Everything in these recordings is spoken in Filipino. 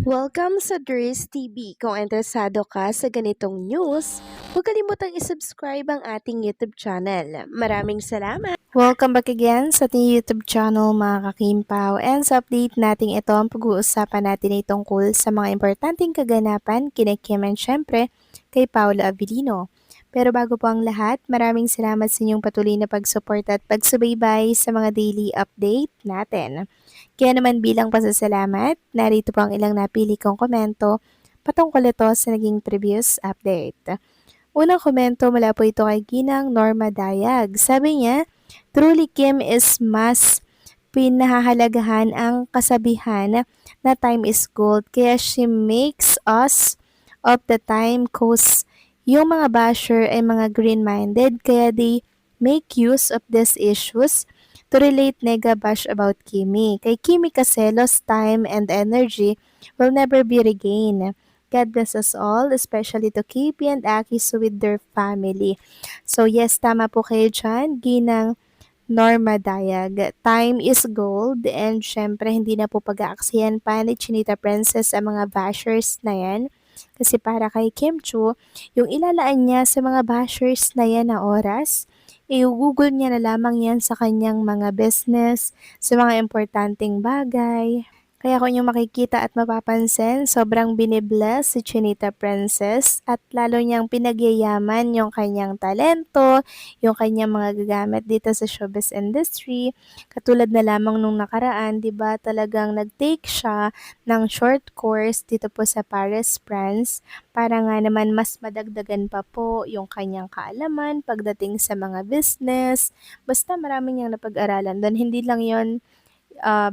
Welcome sa Dries TV. Kung interesado ka sa ganitong news, huwag kalimutang isubscribe ang ating YouTube channel. Maraming salamat! Welcome back again sa ating YouTube channel mga kakimpaw. And sa update natin ito, ang pag-uusapan natin ay tungkol sa mga importanteng kaganapan kina Kim and syempre kay Paolo Avellino. Pero bago po ang lahat, maraming salamat sa inyong patuloy na pagsuporta at pagsubaybay sa mga daily update natin. Kaya naman bilang pasasalamat, narito po ang ilang napili kong komento patungkol ito sa naging previous update. Unang komento mula po ito kay Ginang Norma Dayag. Sabi niya, truly Kim is mas pinahahalagahan ang kasabihan na time is gold kaya she makes us of the time cause yung mga basher ay mga green-minded kaya they make use of these issues to relate nega bash about Kimi. Kay Kimi kasi lost time and energy will never be regained. God bless us all, especially to Kipi and Akis with their family. So yes, tama po kayo dyan. Ginang Norma Dayag. Time is gold and syempre hindi na po pag-aaksiyan pa ni Chinita Princess ang mga bashers na yan. Kasi para kay Kim Chu, yung ilalaan niya sa mga bashers na yan na oras, i-google niya na lamang yan sa kanyang mga business, sa mga importanteng bagay. Kaya kung yung makikita at mapapansin, sobrang binibless si Chinita Princess at lalo niyang pinagyayaman yung kanyang talento, yung kanyang mga gagamit dito sa showbiz industry. Katulad na lamang nung nakaraan, 'di ba, talagang nag-take siya ng short course dito po sa Paris, France para nga naman mas madagdagan pa po yung kanyang kaalaman pagdating sa mga business. Basta marami niyang napag-aralan doon. Hindi lang 'yon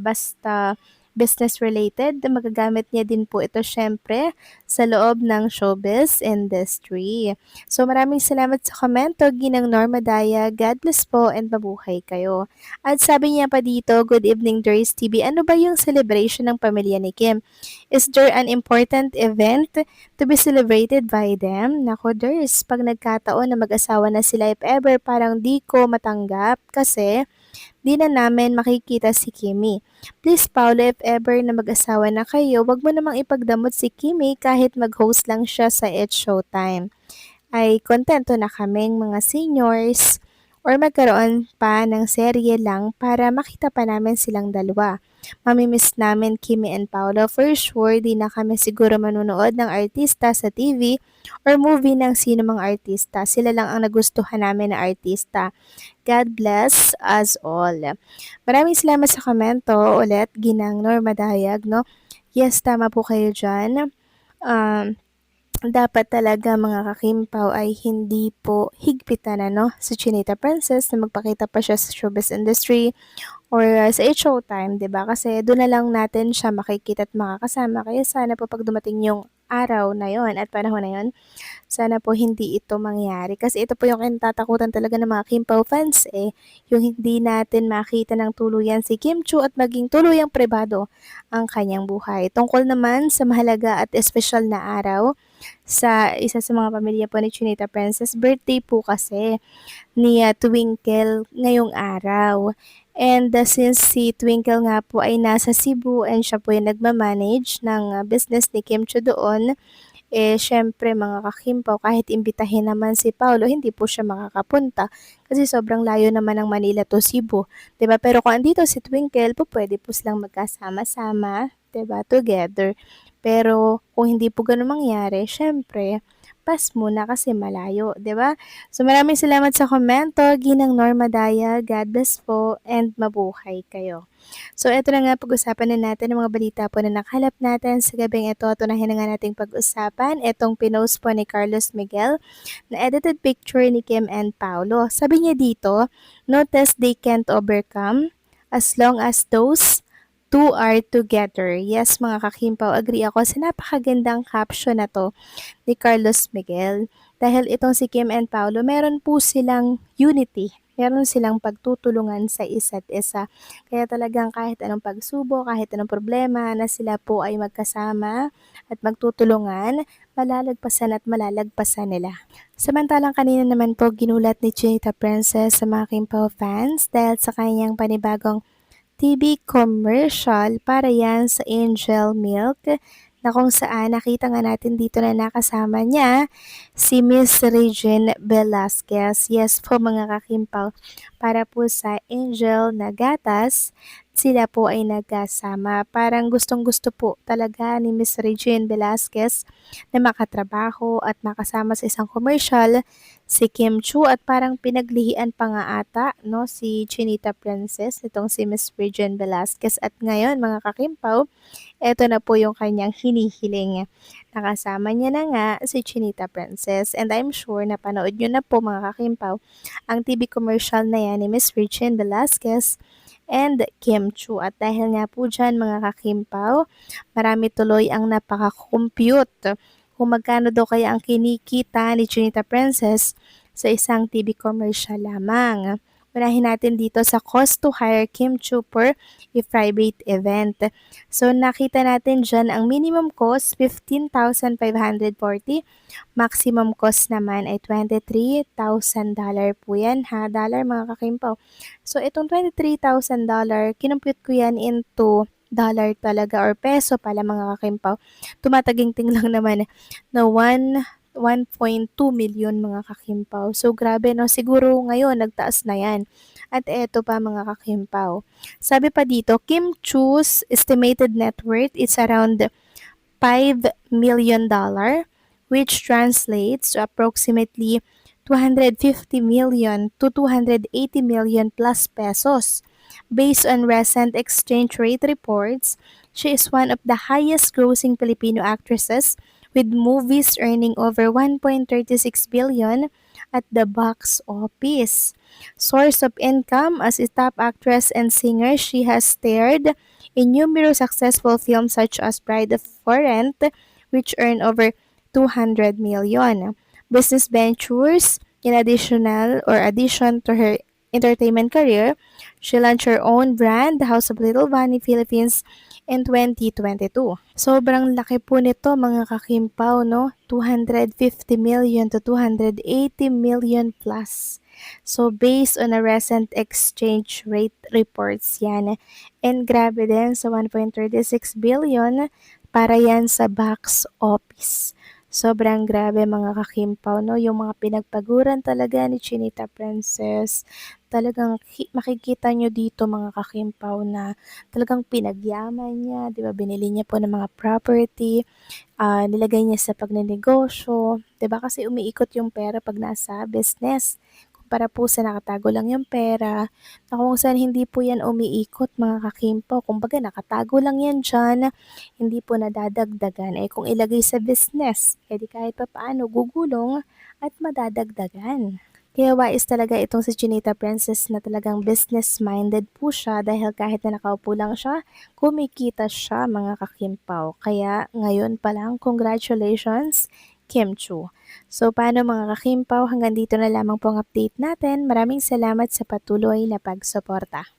basta business related, magagamit niya din po ito syempre sa loob ng showbiz industry. So maraming salamat sa komento, Ginang Norma Daya. God bless po and mabuhay kayo. At sabi niya pa dito, good evening Dries TV. Ano ba yung celebration ng pamilya ni Kim? Is there an important event to be celebrated by them? Nako Dries, pag nagkataon na mag-asawa na sila if ever, parang di ko matanggap kasi di na namin makikita si Kimi. Please, Paolo, if ever na mag-asawa na kayo, wag mo namang ipagdamot si Kimi kahit mag-host lang siya sa It's Showtime. Ay kontento na kaming mga seniors or magkaroon pa ng serye lang para makita pa namin silang dalawa. Mamimiss namin Kimi and Paolo. For sure, di na kami siguro manunood ng artista sa TV or movie ng sino mang artista. Sila lang ang nagustuhan namin na artista. God bless us all. Maraming salamat sa komento ulit, Ginang Norma Dayag, no? Yes, tama po kayo dyan. Dapat talaga mga kakimpaw ay hindi po higpitan si Chinita Princess na magpakita pa siya sa showbiz industry or sa Showtime, 'di ba? Kasi doon na lang natin siya makikita at makakasama. Kaya sana po pag dumating yung araw na yon at panahon na yon, sana po hindi ito mangyari. Kasi ito po yung kinatatakutan talaga ng mga Kimpaw fans yung hindi natin makita ng tuluyan si Kim Chu at maging tuluyang pribado ang kanyang buhay. Tungkol naman sa mahalaga at espesyal na araw sa isa sa mga pamilya po ni Chinita Princess, birthday po kasi ni Twinkle ngayong araw. And since si Twinkle nga po ay nasa Cebu and siya po yung nagmamanage ng business ni Kim Chu doon, syempre mga kakimpaw, kahit imbitahin naman si Paolo, hindi po siya makakapunta kasi sobrang layo naman ng Manila to Cebu, 'di ba? Pero kung andito si Twinkle, po pwede po silang magkasama-sama, 'di ba? Together. Pero kung hindi po gano'n mangyari, syempre pass muna kasi malayo, 'di ba? So maraming salamat sa komento, Ginang Norma Daya. God bless po and mabuhay kayo. So eto na nga, pag-usapan na natin ang mga balita po na nakalap natin sa gabing ito at unahin na nga nating pag-usapan itong pinost po ni Carlos Miguel na edited picture ni Kim and Paolo. Sabi niya dito, no test they can't overcome as long as those two are together. Yes, mga kakimpaw, agree ako sa napakagandang caption na to ni Carlos Miguel. Dahil itong si Kim and Paolo, meron po silang unity. Meron silang pagtutulungan sa isa't isa. Kaya talagang kahit anong pagsubok, kahit anong problema na sila po ay magkasama at magtutulungan, malalagpasan at malalagpasan nila. Samantalang kanina naman po ginulat ni Chinita Princess sa mga Kimpaw fans dahil sa kanyang panibagong TV commercial para yan sa Angel Milk na kung saan nakita nga natin dito na nakasama niya si Miss Regine Velasquez. Yes po mga kakimpaw, para po sa Angel na Gatas, sila po ay nagkasama. Parang gustong-gusto po talaga ni Miss Regine Velasquez na makatrabaho at makasama sa isang commercial si Kim Chu at parang pinaglihian pa nga ata no, si Chinita Princess, itong si Miss Regine Velasquez. At ngayon mga kakimpaw, eto na po yung kanyang hinihiling. Nakasama niya na nga si Chinita Princess and I'm sure na panood nyo na po mga kakimpaw ang TV commercial na yan ni Miss Regine Velasquez and Kim Chu. At dahil nga po dyan mga kakimpaw, marami tuloy ang napaka-compute kung magkano daw kaya ang kinikita ni Chinita Princess sa isang TV commercial lamang. Unahin natin dito sa cost to hire Kim Chu per private event. So nakita natin dyan ang minimum cost 15,540, maximum cost naman ay $23,000 po yan ha, dollar mga kakimpaw. So itong $23,000, kinumpute ko yan into dollar talaga or peso pala mga kakimpaw. Tumataginting lang naman na 1.2 million mga kakimpaw. So grabe no, siguro ngayon nagtaas na yan. At eto pa mga kakimpaw. Sabi pa dito, Kim Chu's estimated net worth is around $5 million, which translates to approximately 250 million to 280 million plus pesos. Based on recent exchange rate reports, she is one of the highest grossing Filipino actresses with movies earning over 1.36 billion at the box office. Source of income: as a top actress and singer, she has starred in numerous successful films such as Bride for Rent, which earned over 200 million. Business ventures: in addition to her entertainment career, she launched her own brand, The House of Little Bunny Philippines, in 2022. Sobrang laki po nito mga kakimpaw, no? 250 million to 280 million plus. So, based on a recent exchange rate reports yan. And grabe din sa 1.36 billion para yan sa box office. Sobrang grabe mga kakimpaw, no? Yung mga pinagpaguran talaga ni Chinita Princess. Talagang makikita nyo dito mga kakimpaw na talagang pinagyaman niya, 'di ba? Binili niya po ng mga property, nilagay niya sa pagnenegosyo, 'di ba? Kasi umiikot yung pera pag nasa business. Kumpara po sa nakatago lang yung pera, na kung saan hindi po yan umiikot mga kakimpaw. Kumbaga nakatago lang yan dyan, hindi po nadadagdagan. Eh kung ilagay sa business, edi kahit pa paano gugulong at madadagdagan. Kaya wais talaga itong si Chinita Princess na talagang business-minded po siya dahil kahit na nakaupo lang siya, kumikita siya mga kakimpaw. Kaya ngayon pa lang, congratulations Kim Chu. So paano mga kakimpaw, hanggang dito na lamang po ang update natin. Maraming salamat sa patuloy na pagsuporta.